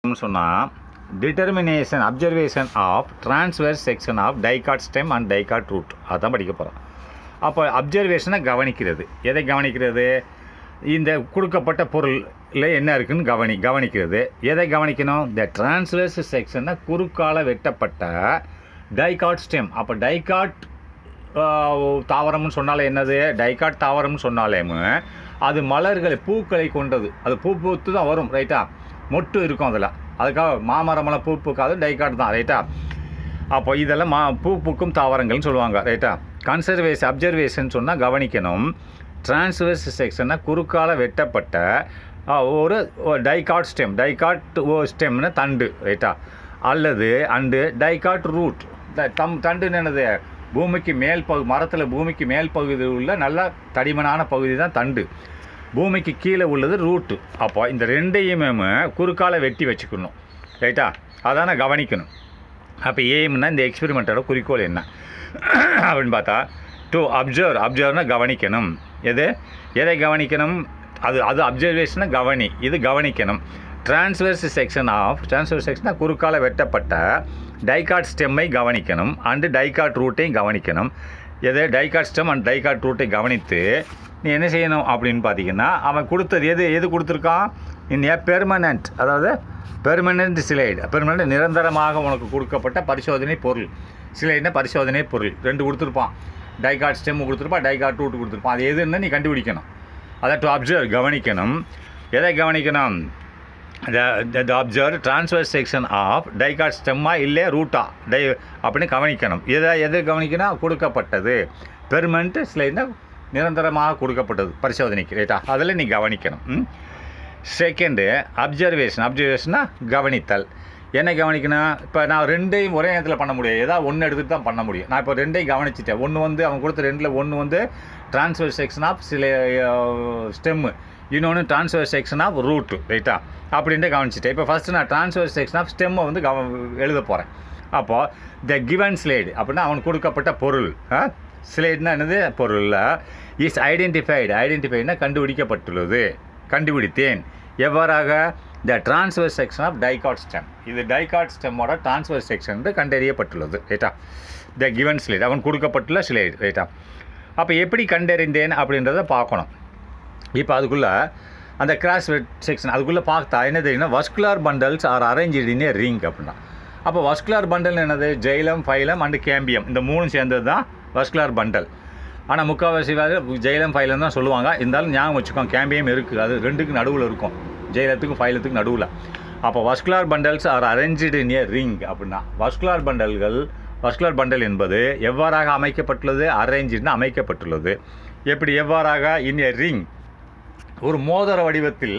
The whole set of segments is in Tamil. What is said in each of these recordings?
சொன்னால் determination observation of transverse section of dicot stem and dicot root அதான் படிக்க போகிறோம். அப்போ அப்சர்வேஷனை கவனிக்கிறது. எதை கவனிக்கிறது? இந்த கொடுக்கப்பட்ட பொருளில் என்ன இருக்குன்னு கவனிக்கிறது. எதை கவனிக்கணும்? இந்த டிரான்ஸ்வர்ஸ் செக்ஷனை குறுக்கால வெட்டப்பட்ட டைகாட் ஸ்டெம். அப்போ டைகாட் தாவரம்னு சொன்னாலே என்னது? டைகாட் தாவரம்னு சொன்னாலேமு அது மலர்களை பூக்களை கொண்டது. அது பூ பூத்து தான் வரும், ரைட்டா? மொட்டு இருக்கும் அதில். அதுக்காக மாமரமெல்லாம் பூ பூக்காது, டைகாட் தான், ரைட்டா? அப்போ இதெல்லாம் பூ பூக்கும் தாவரங்கள்னு சொல்லுவாங்க, ரைட்டா? அப்சர்வேஷன் சொன்னால் கவனிக்கணும். டிரான்ஸ்வர்ஸ் செக்ஷனை குறுக்கால வெட்டப்பட்ட ஒரு டைகாட் ஸ்டெம்னு தண்டு, ரைட்டா? அல்லது டைகாட் ரூட். தண்டுன்னு என்னது? பூமிக்கு மேல் மரத்தில் பூமிக்கு மேல் பகுதியில் உள்ள நல்ல தடிமனான பகுதி தான் தண்டு. பூமிக்கு கீழே உள்ளது ரூட்டு. அப்போ இந்த ரெண்டையுமே குறுக்கால வெட்டி வச்சுக்கணும், ரைட்டா? அதான கவனிக்கணும். அப்போ எய்ம்னா இந்த எக்ஸ்பெரிமெண்ட்டோட குறிக்கோள் என்ன அப்படின்னு பார்த்தா, டு அப்சர்வ்னா கவனிக்கணும். எதை கவனிக்கணும்? அது அப்சர்வேஷனை இது கவனிக்கணும். டிரான்ஸ்வர்ஸ் செக்ஷனாக குறுக்கால வெட்டப்பட்ட டைகாட் ஸ்டெம்மை கவனிக்கணும் டைகாட் ரூட்டையும் கவனிக்கணும். டைகாட் ஸ்டெம் அண்ட் டைகாட் ரூட்டை கவனித்து நீ என்ன செய்யணும் அப்படின்னு பார்த்தீங்கன்னா, அவன் கொடுத்தது எது கொடுத்துருக்கான்? பெர்மனண்ட், அதாவது பெர்மனண்ட் நிரந்தரமாக உனக்கு கொடுக்கப்பட்ட பரிசோதனை பொருள். சிலைட்னா பரிசோதனை பொருள் 2 கொடுத்துருப்பான். டைகாட் ஸ்டெம் கொடுத்துருப்பான், டைகாட் ரூட் கொடுத்துருப்பான். அது எதுன்னு நீ கண்டுபிடிக்கணும். அதை டு அப்சர்வ் கவனிக்கணும். எதை கவனிக்கணும்? Observe transverse section of dicot ஸ்டெம்மா இல்லை ரூட்டா அப்படின்னு கவனிக்கணும். எதை கவனிக்கணும்? கொடுக்கப்பட்டது பெர்மனண்ட் ஸ்லைட்னா நிரந்தரமாக கொடுக்கப்பட்டது பரிசோதனைக்கு, ரைட்டா? அதில் நீ கவனிக்கணும். செகண்டு அப்சர்வேஷனா கவனித்தல். என்ன கவனிக்கணும்? இப்போ நான் 2ஐயும் ஒரே நேரத்தில் பண்ண முடியாது. ஏதாவது ஒன்று எடுத்துகிட்டு தான் பண்ண முடியும். நான் இப்போ 2ஐயும் கவனிச்சிட்டேன். ஒன்று அவன் கொடுத்த 2ல் ஒன்று டிரான்ஸ்வர்ஸ் செக்ஷன் ஆஃப் ஸ்டெம்மு, இன்னொன்று டிரான்ஸ்வர்ஸ் செக்ஷன் ஆஃப் ரூட்டு, ரைட்டா? அப்படின்ட்டு கவனிச்சிட்டேன். இப்போ ஃபஸ்ட்டு நான் டிரான்ஸ்வர்ஸ் செக்ஷன் ஆஃப் ஸ்டெம்மை எழுத போகிறேன். அப்போது த கிவன் ஸ்லைடு அப்படின்னா அவனுக்கு கொடுக்கப்பட்ட பொருள். ஸ்லைட்னா என்னது? பொருளில் இஸ் ஐடென்டிஃபைட்னா கண்டுபிடித்தேன். எவ்வாறாக? The transverse section of dicot stem. இது டைகாட் ஸ்டெம்மோட டிரான்ஸ்வர்ஸ் செக்ஷன் கண்டறியப்பட்டுள்ளது, ரைட்டா? த கிவன் ஸ்லைடு அவன் கொடுக்கப்பட்டுள்ள ஸ்லைடு, ரைட்டா? அப்போ எப்படி கண்டறிந்தேன் அப்படின்றத பார்க்கணும். இப்போ அதுக்குள்ளே அந்த கிராஸ் செக்ஷன் அதுக்குள்ளே பார்த்தா என்ன தெரியும்னா, வஸ்குலார் பண்டல்ஸ் ஆர் அரேஞ்ச்டு இன் ஏ ரிங் அப்படின்னா. அப்போ வஸ்குலார் பண்டல் என்னது? ஜெயிலம், ஃபைலம் அண்டு கேம்பியம். இந்த 3 சேர்ந்தது தான் வஸ்குலார் பண்டல். ஆனால் முக்கால்வாசி ஜெயிலம், ஃபைலம் தான் சொல்லுவாங்க. இருந்தாலும் ஞாபகம் வச்சுக்கோங்க, கேம்பியம் இருக்குது. அது 2க்கு நடுவில் இருக்கும், ஜெயிலத்துக்கும் ஃபைலத்துக்கும் நடுவில். அப்போ வஸ்குலார் பண்டல்ஸ் ஆர் அரேஞ்ச்டு இன் ஏ ரிங் அப்படின்னா, வஸ்குலார் பண்டல் என்பது எவ்வாறாக அமைக்கப்பட்டுள்ளது? அரேஞ்சுன்னு அமைக்கப்பட்டுள்ளது. எவ்வாறாக? இன் ஏ ரிங், ஒரு மோதிர வடிவத்தில்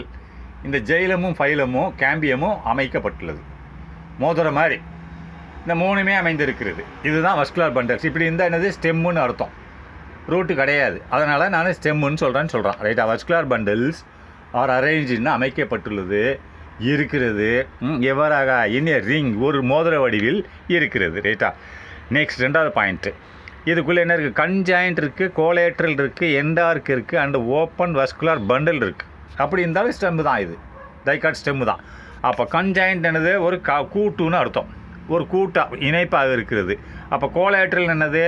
இந்த ஜெயிலமும் ஃபைலமும் கேம்பியமும் அமைக்கப்பட்டுள்ளது. மோதிர மாதிரி இந்த 3மே அமைந்திருக்கிறது. இதுதான் வஸ்குலார் பண்டல்ஸ். இப்படி இருந்தால் என்னது? ஸ்டெம்முன்னு அர்த்தம், ரூட்டு கிடையாது. அதனால் நான் ஸ்டெம்முன்னு சொல்கிறேன், ரைட்டா? வஸ்குலார் பண்டல்ஸ் ஆர் அரேஞ்சுன்னு அமைக்கப்பட்டுள்ளது, இருக்கிறது. எவ்வாறாக? இன் ஏ ரிங், ஒரு மோதிர வடிவில் இருக்கிறது, ரைட்டா? நெக்ஸ்ட் 2வது பாயிண்ட்டு. இதுக்குள்ளே என்ன இருக்குது? கன்ஜாயிண்ட் இருக்குது, கோலேட்ரல் இருக்குது, எண்டார்க் இருக்குது அண்டு ஓப்பன் வஸ்குலார் பண்டல் இருக்குது. அப்படி இருந்தாலும் ஸ்டெம்மு தான், இது டைகாட் ஸ்டெம்மு தான். அப்போ கன்ஜாயிண்ட் என்னது? ஒரு கூட்டுன்னு அர்த்தம், ஒரு இணைப்பாக இருக்கிறது. அப்போ கோலேட்ரல் என்னது?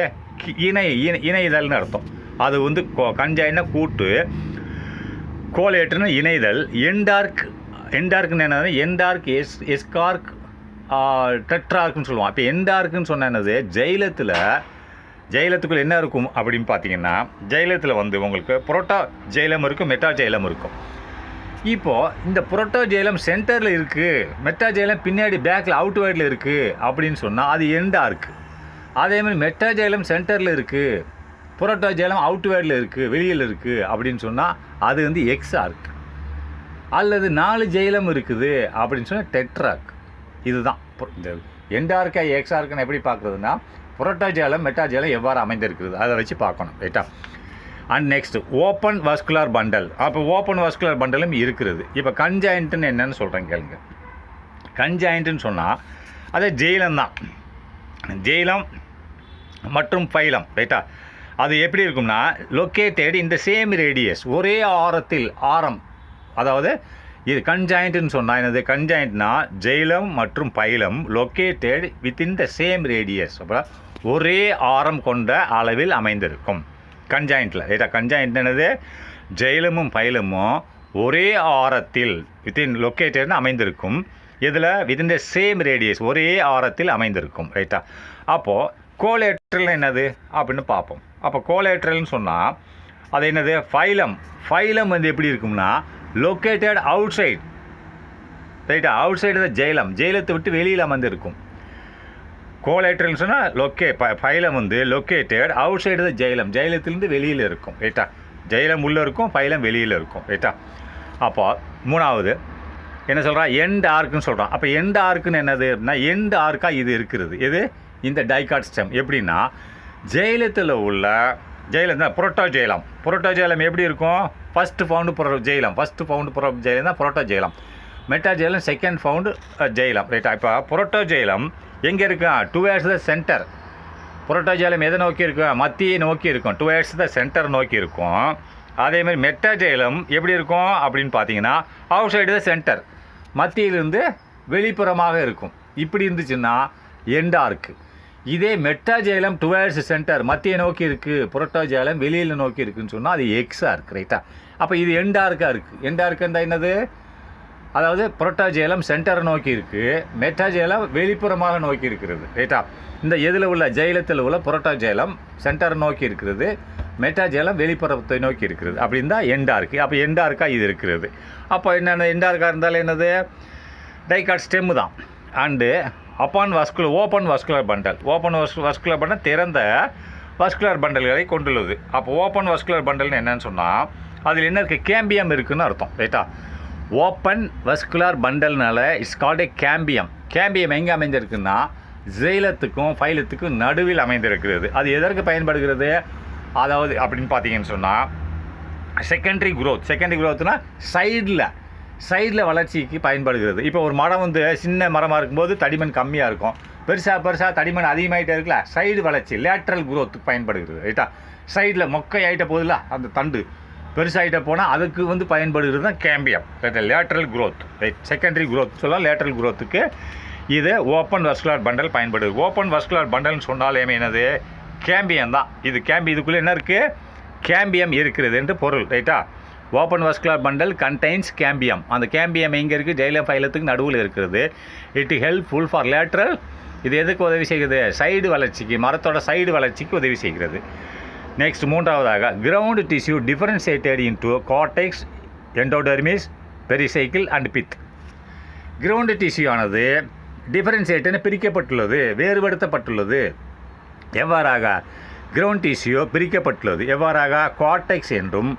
இணைதல்னு அர்த்தம். அது கன்ஜாயின்னா கூட்டு, கோலேட்ரல்னு இணைதல். எண்டார்க்னு என்னது? எஸ்கார்க் டெட்ரார்க்னு சொல்லுவான். இப்போ எண்டார்க்குன்னு சொன்ன என்னது? ஜெயிலத்துக்குள்ளே என்ன இருக்கும் அப்படின்னு பார்த்தீங்கன்னா, ஜெயிலத்தில் உங்களுக்கு புரோட்டோ ஜெயிலம் இருக்கும், மெட்டா ஜெயிலம் இருக்கும். இப்போது இந்த புரோட்டோ ஜெயிலம் சென்டரில் இருக்குது, மெட்டா ஜெயிலம் பின்னாடி பேக்கில் அவுட்வேர்டில் இருக்குது அப்படின்னு சொன்னால் அது எண்டார்க். அதேமாதிரி மெட்டா ஜெயிலம் சென்டரில் இருக்குது, புரோட்டோ ஜெயிலம் அவுட்வேர்டில் இருக்குது, வெளியில் இருக்குது அப்படின்னு சொன்னால் அது எக்ஸார்க். அல்லது 4 ஜெயிலம் இருக்குது அப்படின்னு சொன்னால் டெட்ரார்க். இதுதான் இந்த எண்டார்க்கை எக்ஸார்க்குன்னு எப்படி பார்க்குறதுன்னா, புரோட்டோ ஜெயிலம் மெட்டா ஜெயிலம் எவ்வாறு அமைந்திருக்கிறது அதை வச்சு பார்க்கணும், ரைட்டா? And next open vascular bundle. அப்போ ஓப்பன் வஸ்குலார் பண்டலும் இருக்கிறது. இப்போ கன்ஜாயிண்ட்டுன்னு என்னென்னு சொல்கிறேன் கேளுங்க. கன்ஜாயிண்ட்டுன்னு சொன்னால் அது ஜெயிலம் தான், ஜெயிலம் மற்றும் ஃபைலம், ரைட்டா? அது எப்படி இருக்கும்னா, லொக்கேட்டட் இந்த சேம் ரேடியஸ், ஒரே ஆரம், அதாவது இது கன்ஜாயிண்ட்னு சொன்னால் என்னது? கன்ஜாயிண்ட்னா ஜெயிலம் மற்றும் phylum located within the same radius, அப்புறம் ஒரே ஆரம் கொண்ட அளவில் அமைந்திருக்கும் கன்ஜாயிண்ட்டில். ரைட்டா? கன்ஜாயிண்ட் என்னது? ஜெயிலமும் பைலமும் ஒரே ஆரத்தில் வித்தின் லொக்கேட்டட்னு அமைந்திருக்கும். இதில் வித்தின் த சேம் ரேடியஸ், ஒரே ஆரத்தில் அமைந்திருக்கும். ரைட்டா? அப்போது கோலேட்ரல் என்னது அப்படின்னு பார்ப்போம். அப்போ கோலேட்ரல்னு சொன்னால் அது என்னது? ஃபைலம். ஃபைலம் வந்து எப்படி இருக்கும்னா லொக்கேட்டட் அவுட் சைடு. ரைட்டா? அவுட் சைடு தான் ஜெயிலம், ஜெயிலத்தை விட்டு வெளியில் அமர்ந்திருக்கும். கோலேட்ரல்னு சொன்னால் ஃபைலம் வந்து லொக்கேட்டட் அவுட் சைடு தான் ஜெயிலம், ஜெயிலத்திலேருந்து வெளியில் இருக்கும். ரைட்டா? ஜெயிலம் உள்ளே இருக்கும், ஃபைலம் வெளியில் இருக்கும். ரைட்டா? அப்போ மூணாவது என்ன சொல்கிறான்? எண்ட் ஆர்க்குன்னு சொல்கிறான். அப்போ எண்ட் ஆர்க்குன்னு என்னது அப்படின்னா எண்ட் ஆர்க்காக இது இருக்கிறது. எது? இந்த டைகாட் ஸ்டெம். எப்படின்னா ஜெயிலத்தில் உள்ள ஜெயிலம் புரோட்டோஜெயிலம். புரோட்டோஜெயிலம் எப்படி இருக்கும்? ஃபஸ்ட்டு ஃபவுண்டு ஜெயிலம், ஃபஸ்ட்டு ஃபவுண்டு ஜெயிலம் தான் புரோட்டோஜெயிலம். மெட்டாஜெயிலம் செகண்ட் ஃபவுண்டு ஜெயிலம். ரைட்டா? இப்போ புரோட்டோஜெயிலம் எங்கே இருக்கும்? Towards the centre. புரோட்டோஜெயிலம் எதை நோக்கி இருக்கும்? மத்தியை நோக்கி இருக்கும், டுவேர்ட்ஸ் த சென்டர் நோக்கி இருக்கும். அதேமாதிரி மெட்டாஜெயிலம் எப்படி இருக்கும் அப்படின்னு பார்த்தீங்கன்னா அவுட் சைடு த சென்டர், மத்தியிலிருந்து வெளிப்புறமாக இருக்கும். இப்படி இருந்துச்சுன்னா எண்ட் ஆர்க்கு. இதே மெட்டாஜெயிலம் டுவேர்ட்ஸ் சென்டர், மத்தியை நோக்கி இருக்குது, புரோட்டோஜெயிலம் வெளியில் நோக்கி இருக்குதுன்னு சொன்னால் அது எக்ஸாக இருக்குது. ரைட்டா? அப்போ இது எண்ட் ஆர்க்காக இருக்குது. எண்ட் ஆர்க்கு இருந்தால் என்னது? அதாவது புரோட்டோஜெயிலம் சென்டரை நோக்கி இருக்குது, மெட்டாஜெயிலம் வெளிப்புறமாக நோக்கி இருக்கிறது. ரைட்டா? இந்த எதில் உள்ள ஜெயிலத்தில் உள்ள புரோட்டோஜெயிலம் சென்டரை நோக்கி இருக்கிறது, மெட்டாஜெயிலம் வெளிப்புறத்தை நோக்கி இருக்கிறது. அப்படின்னு தான் எண்ட் ஆர்க்கு. அப்போ எண்ட் ஆர்க்காக இது இருக்கிறது. அப்போ என்னென்ன எண்ட் ஆர்க்காக இருந்தாலும் என்னது? டைகாட் ஸ்டெம்மு தான். And open vascular bundle. Open vascular bundle திறந்த வஸ்குலர் பண்டல்களை கொண்டுள்ளது. அப்போ ஓப்பன் வஸ்குலர் பண்டல்னு என்னன்னு சொன்னால் அதில் என்ன இருக்குது? கேம்பியம் இருக்குதுன்னு அர்த்தம். ரைட்டா? ஓப்பன் வஸ்குலர் பண்டல்னால it's called a cambium. Cambium எங்கே அமைந்திருக்குன்னா ஜெயிலத்துக்கும் ஃபைலத்துக்கும் நடுவில் அமைந்திருக்கிறது. அது எதற்கு பயன்படுகிறது? அதாவது அப்படின்னு பார்த்தீங்கன்னு சொன்னால் செகண்டரி குரோத்னா சைடில் வளர்ச்சிக்கு பயன்படுகிறது. இப்போ ஒரு மரம் வந்து சின்ன மரமாக இருக்கும்போது தடிமன் கம்மியாக இருக்கும், பெருசாக தடிமன் அதிகமாகிட்டே இருக்குல்ல, சைடு வளர்ச்சி லேட்ரல் குரோத்துக்கு பயன்படுகிறது. ரைட்டா? சைடில் மொக்கை ஆகிட்ட போதில்ல, அந்த தண்டு பெருசாகிட்ட போனால் அதுக்கு வந்து பயன்படுகிறது தான் கேம்பியம். ரைட்டா? Lateral growth. Right? Secondary growth சொல்லலாம். லேட்ரல் குரோத்துக்கு இது ஓப்பன் வஸ்குலர் பண்டல் பயன்படுது. ஓப்பன் வஸ்குலர் பண்டல்னு சொன்னாலே என்னது? கேம்பியம் தான். இது இதுக்குள்ளே என்ன இருக்குது? கேம்பியம் இருக்கிறது என்று பொருள். ரைட்டா? Open vascular bundle contains cambium. அந்த கேம்பியம் எங்கே இருக்குது? ஜெயிலம் ஃபைலத்துக்கு நடுவில் இருக்கிறது. It helpful for lateral. இது எதுக்கு உதவி செய்கிறது? சைடு வளர்ச்சிக்கு, மரத்தோட சைடு வளர்ச்சிக்கு உதவி செய்கிறது. நெக்ஸ்ட் மூன்றாவதாக ground tissue differentiated into cortex, endodermis, pericycle and Beed. Ground tissue ஆனது டிஃபரன்ஷியேட்டட்னு பிரிக்கப்பட்டுள்ளது, வேறுபடுத்தப்பட்டுள்ளது. எவ்வாறாக? கிரவுண்ட் டிஷ்யூ பிரிக்கப்பட்டுள்ளது. எவ்வாறாக? கார்டெக்ஸ் என்றும்,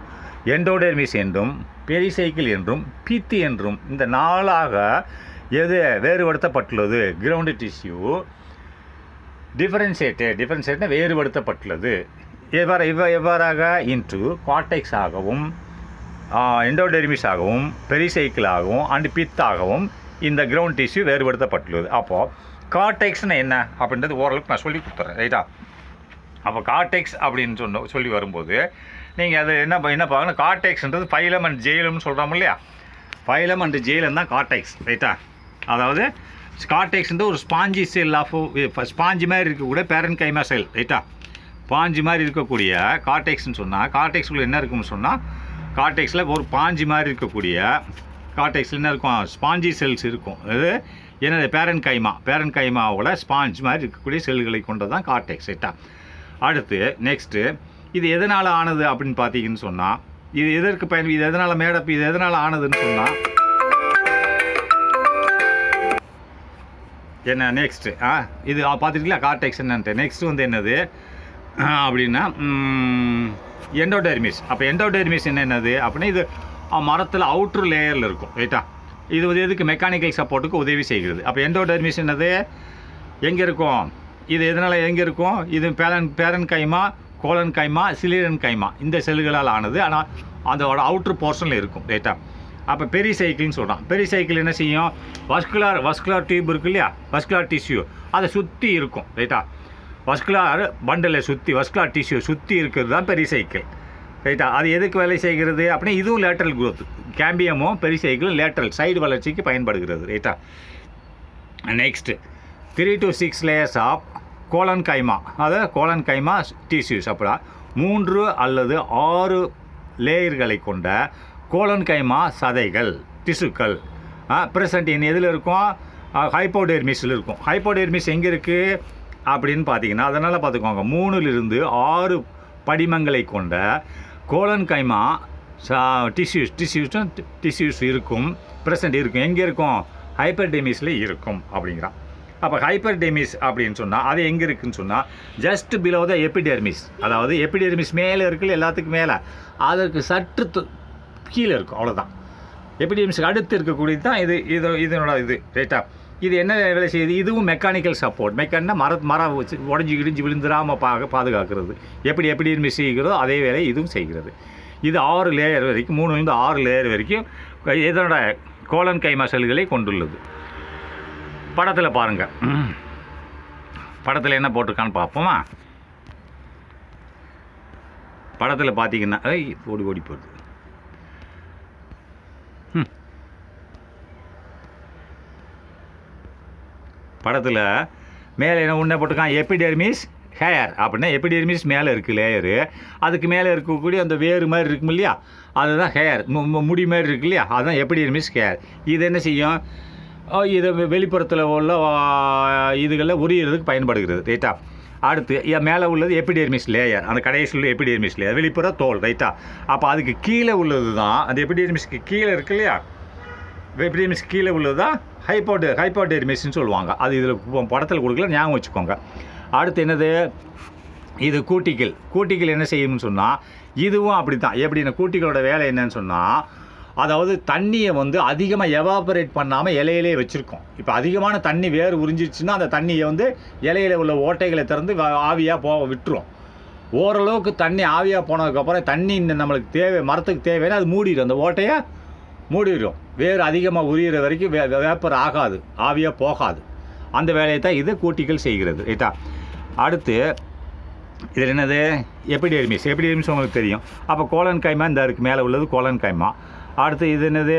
எண்டோடெர்மிஸ் என்றும், பெரிசைக்கிள் என்றும், பித் என்றும் இந்த 4ஆக எது வேறுபடுத்தப்பட்டுள்ளது? Ground tissue டிஃபரன்ஷியேட்டட்னா வேறுபடுத்தப்பட்டுள்ளது. எவ்வாறாக? இன்டு கார்டெக்ஸ் ஆகவும், எண்டோடெர்மிஸ் ஆகவும், பெரிசைக்கிள் ஆகவும் அண்ட் பித் ஆகவும் இந்த கிரவுண்ட் டிஷ்யூ வேறுபடுத்தப்பட்டுள்ளது. அப்போது கார்டெக்ஸ்னு என்ன அப்படின்றது ஓரளவுக்கு நான் சொல்லி கொடுத்துட்றேன். ரைட்டா? அப்போ கார்டெக்ஸ் அப்படின்னு சொல்லி வரும்போது நீங்கள் அது என்ன பார்க்கணும்? கார்டெக்ஸ்ன்றது ஃபைலம் அண்ட் ஜெயிலம்னு சொல்கிறோம் இல்லையா? ஃபைலம் அண்ட் ஜெயிலம் தான் கார்டெக்ஸ். ரைட்டா? அதாவது கார்டெக்ஸ்ன்றது ஒரு ஸ்பாஞ்சி செல் ஆஃப் ஸ்பாஞ்சு மாதிரி இருக்கக்கூடிய பேரன் கைமா செல். ரைட்டா? பாஞ்சு மாதிரி இருக்கக்கூடிய கார்டெக்ஸ்னு சொன்னால் கார்டெக்ஸுக்குள்ளே என்ன இருக்குன்னு சொன்னால் கார்டெக்ஸில் ஒரு பாஞ்சு மாதிரி இருக்கக்கூடிய கார்டெக்ஸில் என்ன இருக்கும்? ஸ்பாஞ்சி செல்ஸ் இருக்கும். அது என்னது? பேரன் கைமாவோட ஸ்பாஞ்ச் மாதிரி இருக்கக்கூடிய செல்களை கொண்டது தான் கார்டெக்ஸ். ரைட்டா? அடுத்து நெக்ஸ்ட்டு இது எதனால் ஆனது அப்படின்னு பார்த்தீங்கன்னு சொன்னால் இது எதற்கு இது எதனால் ஆனதுன்னு சொன்னால் என்ன? நெக்ஸ்ட்டு இது பார்த்துருக்கீங்களா கார்டெக்ஸ் என்னன்ட்டு. நெக்ஸ்ட் வந்து என்னது அப்படின்னா எண்டோடெர்மிஸ். அப்போ எண்டோடெர்மிஸ் என்னது அப்படின்னா இது மரத்தில் அவுட்ரு லேயரில் இருக்கும். ரைட்டா? இது வந்து எதுக்கு? மெக்கானிக்கல் சப்போர்ட்டுக்கு உதவி செய்கிறது. அப்போ எண்டோடெர்மிஸ் என்னது எங்கே இருக்கும்? இது எதனால் எங்கே இருக்கும்? இது பேரன் கைமா, கோலன் கைமா, சிலிரன் கைமா இந்த செல்களால் ஆனது. ஆனால் அதோட அவுட்ரு போர்ஷனில் இருக்கும். ரைட்டா? அப்போ பெரிசைக்கிள்னு சொல்கிறான். பெரிசைக்கிள் என்ன செய்யும்? வஸ்குலார் டியூப் இருக்கு இல்லையா? வஸ்குலார் டிஷ்யூ அதை சுற்றி இருக்கும். ரைட்டா? வஸ்குலார் பண்டலை சுற்றி வஸ்குலார் டிஷ்யூ சுற்றி இருக்கிறது தான் பெரிசைக்கிள். ரைட்டா. அது எதுக்கு வேலை செய்கிறது அப்படின்னா இதுவும் லேட்ரல் குரோத். கேம்பியமும் பெரிசைக்கிளும் லேட்ரல் சைடு வளர்ச்சிக்கு பயன்படுகிறது. ரைட்டா. Next 3 to 6 layers of collenchyma, அதாவது கோலன் கைமா டிஷ்யூஸ். அப்படின்னா 3 அல்லது 6 லேயர்களை கொண்ட கோலன் கைமா சதைகள் டிஷ்யூக்கள் ப்ரெசன்ட் இன் எதில் இருக்கும்? ஹைப்போடெர்மிஸில் இருக்கும். ஹைப்போடெர்மிஸ் எங்கே இருக்குது அப்படின்னு பார்த்தீங்கன்னா, அதனால் பார்த்துக்கோங்க 3லிருந்து 6 படிமங்களை கொண்ட கோலன் கைமா டிஷ்யூஸ் இருக்கும், ப்ரெசன்ட் இருக்கும். எங்கே இருக்கும்? ஹைப்பர்டெர்மிஸில் இருக்கும் அப்படிங்கிறான். அப்போ ஹைப்பர்டெர்மிஸ் அப்படின்னு சொன்னால் அது எங்கே இருக்குதுன்னு சொன்னால் ஜஸ்ட் பிலோ த எபிடெர்மிஸ். அதாவது எபிடெர்மிஸ் மேலே இருக்குல்ல, எல்லாத்துக்கும் மேலே, அதற்கு சற்று கீழே இருக்கும், அவ்வளோதான். எபிடெர்மிஸ்க்கு அடுத்து இருக்கக்கூடியது தான் இதனோட இது. ரைட்டா. இது என்ன வேலை செய்யுது? இதுவும் மெக்கானிக்கல் சப்போர்ட். மெக்கானிக்னா மரம் வச்சு உடஞ்சி கிடிஞ்சு விழுந்துடாமல் பாதுகாக்கிறது. எப்படி எபிடெர்மிஸ் செய்கிறதோ அதே வேலை இதுவும் செய்கிறது. இது 6 லேயர் வரைக்கும், 3லேருந்து 6 லேயர் வரைக்கும் இதனோட கோலன் கைமா செல்களை கொண்டுள்ளது. படத்தில் பாருங்கள், படத்தில் என்ன போட்டிருக்கான்னு பார்ப்போமா? படத்தில் பார்த்தீங்கன்னா ஓடி போகுது. படத்தில் மேலே என்ன ஒன்று போட்டிருக்கான்? எபிடெர்மிஸ் ஹேர் அப்படின்னா எபிடெர்மிஸ் மேலே இருக்குது லேயரு. அதுக்கு மேலே இருக்கக்கூடிய அந்த வேறு மாதிரி இருக்கும் இல்லையா, அதுதான் ஹேர். முடி மாதிரி இருக்கு இல்லையா, அதுதான் எபிடெர்மிஸ் ஹேர். இது என்ன செய்யும்? இதை வெளிப்புறத்தில் உள்ள இதுகளில் உரியறதுக்கு பயன்படுகிறது. ரைட்டா. அடுத்து மேலே உள்ளது எபிடெர்மிஸ் லேயர், அந்த கடைசியில் உள்ள எபிடெர்மிஸ் லேயர், வெளிப்புற தோல். ரைட்டா. அப்போ அதுக்கு கீழே உள்ளது தான் அந்த எபிடெர்மிஸ்க்கு கீழே இருக்கு இல்லையா, எபிடெர்மிஸ் கீழே உள்ளது தான் ஹைப்போடெர்மிஸ்ன்னு சொல்லுவாங்க. அது இதில் படத்தில் கொடுக்கல, ஞாபகம் வச்சுக்கோங்க. அடுத்து என்னது? இது கூட்டிகள் என்ன செய்யணும்னு சொன்னால் இதுவும் அப்படி தான். எப்படின்னா கூட்டிகளோட வேலை என்னன்னு சொன்னால், அதாவது தண்ணியை வந்து அதிகமாக எவாபரேட் பண்ணாமல் இலையிலே வச்சுருக்கோம். இப்போ அதிகமான தண்ணி வேறு உறிஞ்சிடுச்சுன்னா அந்த தண்ணியை வந்து இலையில உள்ள ஓட்டைகளை திறந்து ஆவியாக விட்டுரும். ஓரளவுக்கு தண்ணி ஆவியாக போனதுக்கப்புறம் தண்ணி நம்மளுக்கு மரத்துக்கு தேவைன்னா அது மூடிடும், அந்த ஓட்டையை மூடிடும். வேறு அதிகமாக உரியிற வரைக்கும் வேப்பர் ஆகாது, ஆவியாக போகாது. அந்த வேலையை தான் இது கூட்டிகள் செய்கிறது. ரைட்டா. அடுத்து இதில் என்னது? எபிடெர்மிஸ் உங்களுக்கு தெரியும். அப்போ கோலன் கைமா இந்த இருக்குது, மேலே உள்ளது கோலன் கைமா. அடுத்து இது என்னது?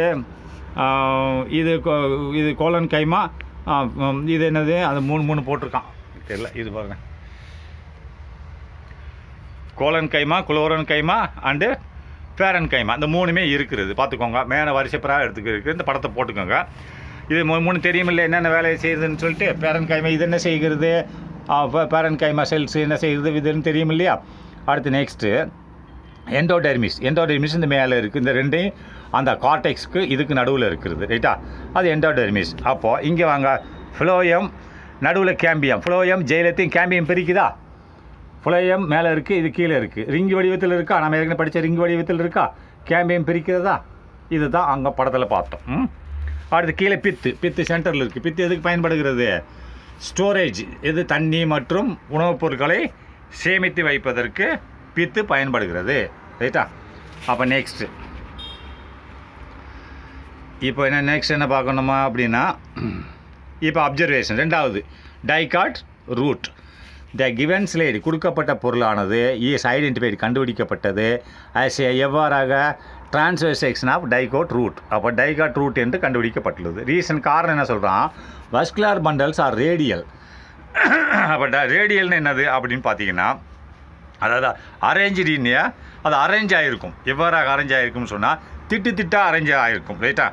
இது கோலன் கைமா. இது என்னது? அது மூணு போட்டிருக்கான், தெரியல. இது பாருங்கள், கோலன் கைமா, குளோரன் கைமா அண்டு பேரன் கைமா, இந்த 3மே இருக்கிறது. பார்த்துக்கோங்க, மேலே வரிசைப்பராக எடுத்துக்கிருக்கு. இந்த படத்தை போட்டுக்கோங்க. இது 3 தெரியுமில்லை என்னென்ன வேலையை செய்யுதுன்னு சொல்லிட்டு. பேரன் கைமா இது என்ன செய்கிறது? பேரன் கைமா செல்ஸ் என்ன செய்கிறது இதுன்னு தெரியும் இல்லையா. அடுத்து நெக்ஸ்ட்டு எண்டோடெர்மிஸ் இந்த மேலே இருக்குது. இந்த ரெண்டையும் அந்த கார்டெக்ஸ்க்கு இதுக்கு நடுவில் இருக்கிறது. ரைட்டா. அது எண்டோடெர்மிஸ். அப்போது இங்கே வாங்க, ஃப்ளோயம் நடுவில் கேம்பியம். ஃப்ளோயம் ஜெயலத்தையும் கேம்பியம் பிரிக்குதா? ஃப்ளோயம் மேலே இருக்குது, இது கீழே இருக்குது. ரிங்கு வடிவத்தில் இருக்கா? நம்ம ஏற்கனவே படித்த ரிங்கு வடிவத்தில் இருக்கா? கேம்பியம் பிரிக்கிறதா? இது தான் அங்கே படத்தில் பார்த்தோம். அடுத்து கீழே பித்து சென்டரில் இருக்குது. பித்து எதுக்கு பயன்படுகிறது? ஸ்டோரேஜ். இது தண்ணி மற்றும் உணவுப் பொருட்களை சேமித்து வைப்பதற்கு பித்து பயன்படுகிறது. ரைட்டா. அப்போ நெக்ஸ்ட்டு இப்போ என்ன பார்க்கணுமா அப்படின்னா, இப்போ அப்சர்வேஷன். 2வது dicot root. The given slide கொடுக்கப்பட்ட பொருளானது இஸ் ஐடென்டிஃபைடு கண்டுபிடிக்கப்பட்டது ஆஸ் எவ்வாறாக transverse section of dicot root. அப்போ டைகாட் ரூட் என்று கண்டுபிடிக்கப்பட்டுள்ளது. காரணம் என்ன சொல்கிறான்? Vascular bundles are radial. அப்போ ரேடியல்னு என்னது அப்படின்னு பார்த்தீங்கன்னா, அதாவது அரேஞ்சிடின்னு அது அரேஞ்ச் ஆகிருக்கும். எவ்வாறாக அரேஞ்ச் ஆகிருக்கும்னு சொன்னால் திட்டாக அரேஞ்ச் ஆகிருக்கும். ரைட்டா.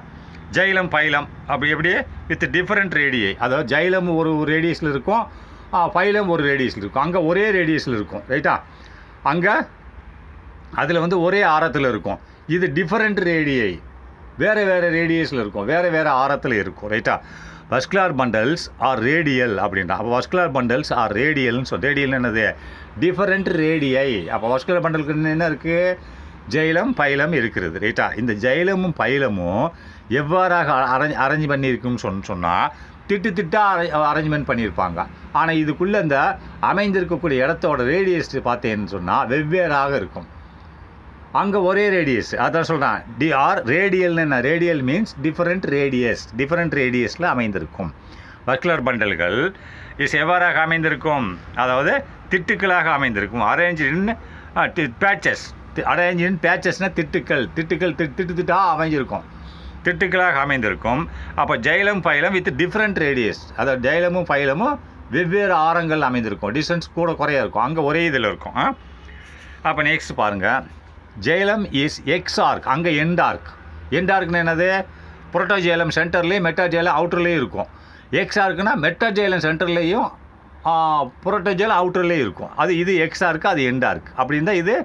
ஜைலம் பைலம் எப்படி வித் டிஃப்ரெண்ட் ரேடியை. அதாவது ஜைலம் ஒரு ரேடியஸில் இருக்கும், பைலம் ஒரு ரேடியஸில் இருக்கும். அங்கே ஒரே ரேடியஸில் இருக்கும். ரைட்டா. அங்கே அதில் வந்து ஒரே ஆரத்தில் இருக்கும். இது டிஃப்ரெண்ட் ரேடியை, வேறு ரேடியஸில் இருக்கும், வேறு ஆரத்தில் இருக்கும். ரைட்டா. வஸ்குலர் பண்டல்ஸ் ஆர் ரேடியல் அப்படின்னா, அப்போ வஸ்குலர் பண்டல்ஸ் ஆர் ரேடியல்னு ரேடியல்னு என்னது? டிஃப்ரெண்ட் ரேடியை. அப்போ வஸ்குலர் பண்டலுக்கு என்ன இருக்குது? ஜைலம் பைலம் இருக்கிறது. ரைட்டா. இந்த ஜைலமும் பைலமும் எவ்வாறாக அரேஞ்ச் பண்ணியிருக்குன்னு சொன்னால் திட்டாக அரேஞ்ச்மெண்ட் பண்ணியிருப்பாங்க. ஆனால் இதுக்குள்ளே இந்த அமைந்திருக்கக்கூடிய இடத்தோட ரேடியஸ் பார்த்தேன்னு சொன்னால் வெவ்வேறாக இருக்கும். அங்கே ஒரே ரேடியஸ். அதான் சொல்கிறான் ரேடியல்னு என்ன? ரேடியல் மீன்ஸ் டிஃப்ரெண்ட் ரேடியஸில் அமைந்திருக்கும். வஸ்குலர் பண்டல்கள் எவ்வாறாக அமைந்திருக்கும்? அதாவது திட்டுக்களாக அமைந்திருக்கும். Arrange in patches. Arrange in பேச்சஸ்னால் திட்டுக்களாக அமைஞ்சிருக்கும், திட்டுக்களாக அமைந்திருக்கும். அப்போ xylem phloem with different radius, அதாவது ஜைலமும் ஃபைலமும் வெவ்வேறு ஆரங்கள் அமைந்திருக்கும், டிஸ்டன்ஸ் கூட குறைய இருக்கும், அங்கே ஒரே இதில் இருக்கும். அப்போ நெக்ஸ்ட் பாருங்கள், ஜைலம் இஸ் எக்ஸார்க், அங்கே எண்டார்க்னு என்னது, புரோட்டோஜைலம் சென்டர்லேயும் மெட்டாஜைலம் அவுட்டர்லேயும் இருக்கும். எக்ஸார்க்குனா மெட்டாஜைலம் சென்டர்லேயும் புரோட்டோஜைலம் அவுட்டர்லேயும் இருக்கும். இது எக்ஸார்க்கு, அது எண்டார்க். அப்படின்னு தான் இது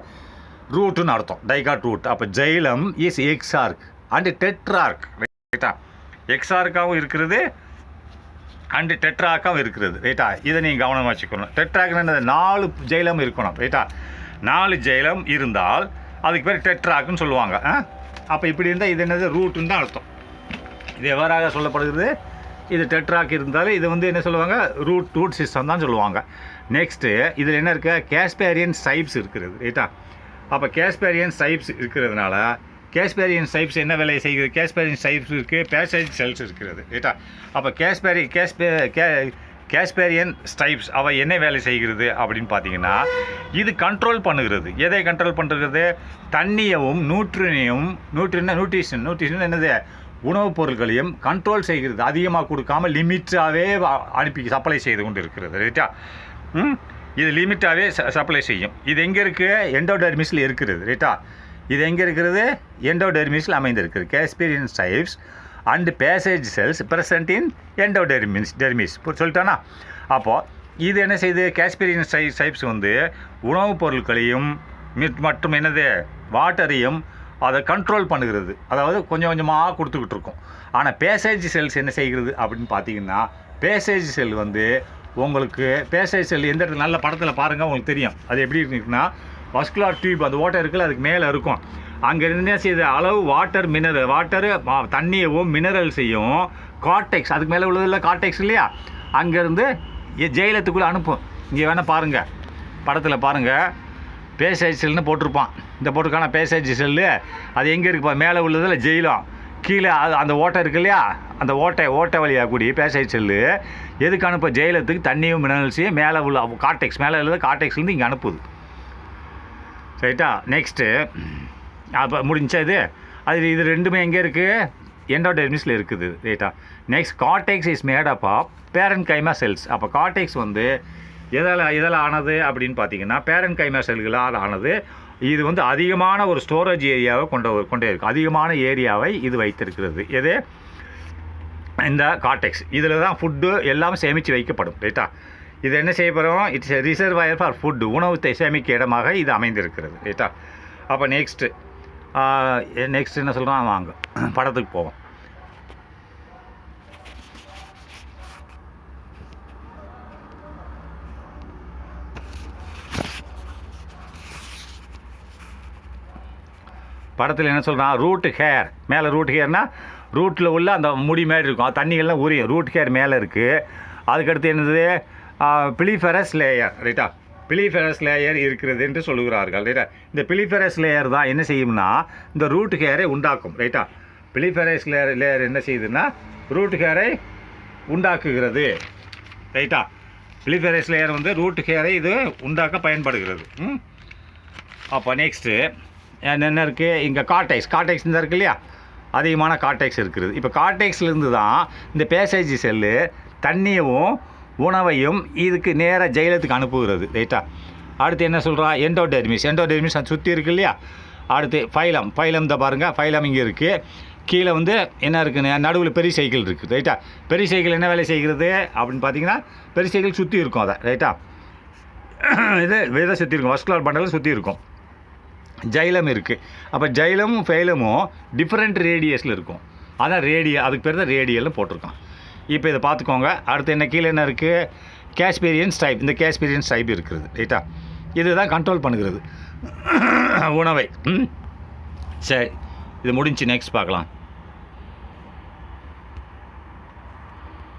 ரூட்டுன்னு அர்த்தம், டைகாட் ரூட். அப்போ ஜைலம் இஸ் எக்ஸார்க் அண்டு டெட்ரார்க், ரைட்டா. எக்ஸார்க்காகவும் இருக்கிறது அண்டு டெட்ராக்காகவும் இருக்கிறது, ரைட்டா. இதை நீங்கள் கவனமாக வச்சுக்கணும். டெட்ராக்னு 4 ஜைலம் இருக்கணும், ரைட்டா. 4 ஜைலம் இருந்தால் அதுக்கு பேர் டெட்ராக்குன்னு சொல்லுவாங்க. அப்போ இப்படி இருந்தால் இது என்னது, ரூட்டுன்னு தான் அர்த்தம். இது எவ்வாறாக சொல்லப்படுகிறது, இது டெட்ராக் இருந்தாலும் இது என்ன சொல்லுவாங்க, ரூட் சிஸ்டம் தான் சொல்லுவாங்க. நெக்ஸ்ட்டு இதில் என்ன இருக்குது, கேஸ்பேரியன் சைப்ஸ் இருக்கிறது, ரைட்டா. அப்போ கேஸ்பேரியன் சைப்ஸ் இருக்கிறதுனால கேஸ்பேரியன் சைப்ஸ் என்ன வேலையை செய்கிறது, கேஸ்பேரியன் சைப்ஸ் இருக்குது, பேசேஜ் செல்ஸ் இருக்கிறது, ரைட்டா. அப்போ கேஸ்பேரியன் ஸ்டைப்ஸ் அவை என்ன வேலை செய்கிறது அப்படின்னு பார்த்தீங்கன்னா, இது கண்ட்ரோல் பண்ணுகிறது. எதை கண்ட்ரோல் பண்ணுறது, தண்ணியவும் நியூட்ரிஷன் என்னது, உணவுப் பொருட்களையும் கண்ட்ரோல் செய்கிறது. அதிகமாக கொடுக்காமல் லிமிட்டாகவே சப்ளை செய்து கொண்டு இருக்கிறது, ரைட்டா. இது லிமிட்டாகவே சப்ளை செய்யும். இது எங்கே இருக்குது, எண்டோடெர்மிஸில் இருக்கிறது, ரைட்டா. இது எங்கே இருக்கிறது, எண்டோடெர்மிஸில் அமைந்திருக்கிறது. Casparian strips and passage cells present in endodermis சொல்லிட்டானா. அப்போது இது என்ன செய்யுது, கேஸ்பேரியன் சைப்ஸ் உணவுப் பொருட்களையும் மற்றும் என்னது வாட்டரையும் அதை கண்ட்ரோல் பண்ணுகிறது, அதாவது கொஞ்சம் கொஞ்சமாக கொடுத்துக்கிட்டு இருக்கும். ஆனால் பேசேஜ் செல்ஸ் என்ன செய்கிறது அப்படின்னு பார்த்தீங்கன்னா, பேசேஜ் செல் உங்களுக்கு பேசேஜ் செல் எந்த இடத்துல, நல்ல படத்தில் பாருங்கள் உங்களுக்கு தெரியும். அது எப்படி இருக்குன்னா, மஸ்குலார் டியூப் அந்த ஓட்டை இருக்குல்ல, அதுக்கு மேலே இருக்கும். அங்கேருந்து என்ன செய்யுது, அளவு வாட்டரு தண்ணியவும் மினரல்ஸையும் கார்டெக்ஸ், அதுக்கு மேலே உள்ளதில்ல கார்டெக்ஸ் இல்லையா, அங்கேருந்து ஜெயிலத்துக்குள்ளே அனுப்பும். இங்கே வேணால் பாருங்கள், படத்தில் பாருங்கள், பேசேஜ் செல்னு போட்டிருப்பான். இந்த போட்டிருக்கான பேசேஜ் செல்லு அது எங்கே இருக்குப்பா, மேலே உள்ளதில் ஜெயிலம், கீழே அந்த ஓட்டை இருக்கு இல்லையா, அந்த ஓட்டை வழியாக கூடி பேசேஜ் செல்லு எதுக்கு அனுப்ப, ஜெயிலத்துக்கு தண்ணியும் மினரல்ஸையும் மேலே உள்ள கார்டெக்ஸ், மேலே உள்ளது கார்டெக்ஸ்லேருந்து இங்கே அனுப்புது, ரைட்டா. நெக்ஸ்ட்டு அப்போ முடிஞ்சா இது ரெண்டுமே எங்கே இருக்குது, எண்டோடெர்மிஸில் இருக்குது, ரைட்டா. Next cortex is made up of parenchyma cells. அப்போ கார்டெக்ஸ் எதால் ஆனது அப்படின்னு பார்த்தீங்கன்னா, பேரன்கைமா செல்களால் ஆனது. இது அதிகமான ஒரு ஸ்டோரேஜ் ஏரியாவை கொண்டே இருக்குது, அதிகமான ஏரியாவை இது வைத்திருக்கிறது. எது, இந்த கார்டெக்ஸ். இதில் தான் ஃபுட்டு எல்லாம் சேமித்து வைக்கப்படும், ரைட்டா. இது என்ன செய்ய போகிறோம், it's a reservoir for food, உணவு சேமிக்க இடமாக இது அமைந்திருக்கிறது, ரைட்டா. அப்போ நெக்ஸ்ட்டு என்ன சொல்கிறோம், வாங்க படத்துக்கு போவோம். படத்தில் என்ன சொல்கிறான், ரூட் ஹேர், மேலே ரூட் ஹேர்னால் ரூட்டில் உள்ள அந்த முடி மாதிரி இருக்கும், தண்ணிகள்லாம் உரியும், ரூட் ஹேர் மேலே இருக்குது. அதுக்கடுத்து என்னது, பிலிஃபெரஸ் லேயர், ரைட்டா. பிலிஃபெரஸ் லேயர் இருக்கிறது என்று சொல்லுகிறார்கள், ரைட்டா. இந்த பிலிஃபெரஸ் லேயர் தான் என்ன செய்யும்னா, இந்த ரூட் ஹேரை உண்டாக்கும், ரைட்டா. பிலிஃபெரஸ் லேயர் என்ன செய்யுதுன்னா, ரூட் ஹேரை உண்டாக்குகிறது, ரைட்டா. பிலிஃபெரஸ் லேயர் ரூட் ஹேரை இது உண்டாக்க பயன்படுகிறது. அப்போ நெக்ஸ்ட்டு என்ன இருக்குது, இங்கே கார்டெக்ஸ் இந்த இருக்கு இல்லையா, அதிகமான கார்டெக்ஸ் இருக்கிறது. இப்போ கார்டெக்ஸ்லேருந்து தான் இந்த பேசேஜ் செல்லு தண்ணியவும் உணவையும் இதுக்கு நேராக ஜெயிலத்துக்கு அனுப்புகிறது, ரைட்டா. அடுத்து என்ன சொல்கிறா, எண்டோடெர்மிஸ் சுற்றி இருக்கு இல்லையா. அடுத்து ஃபைலம் தான் பாருங்கள், ஃபைலம் இங்கே இருக்குது. கீழே என்ன இருக்குன்னு, நடுவில் பெரிய சைக்கிள் இருக்குது, ரைட்டா. பெரிய சைக்கிள் என்ன வேலை செய்கிறது அப்படின்னு பார்த்தீங்கன்னா, பெரிய சைக்கிள் சுற்றி இருக்கும் அதை, ரைட்டா. இதை சுற்றி இருக்கும், மஸ்குலர் பண்டல் சுற்றி இருக்கும். ஜைலம் இருக்குது. அப்போ ஜைலமும் ஃபைலமும் டிஃப்ரெண்ட் ரேடியஸில் இருக்கும், அதான் அதுக்கு பேர் தான் ரேடியல்னு போட்டிருக்கான். இப்போ இதை பார்த்துக்கோங்க. அடுத்து என்ன, கீழே என்ன இருக்குது, கேஸ்பேரியன் ஸ்டைப். இந்த கேஸ்பேரியன் ஸ்டைப் இருக்கிறது, ரைட்டா. இதுதான் கண்ட்ரோல் பண்ணுகிறது உணவை. சரி, இது முடிஞ்சு நெக்ஸ்ட் பார்க்கலாம்.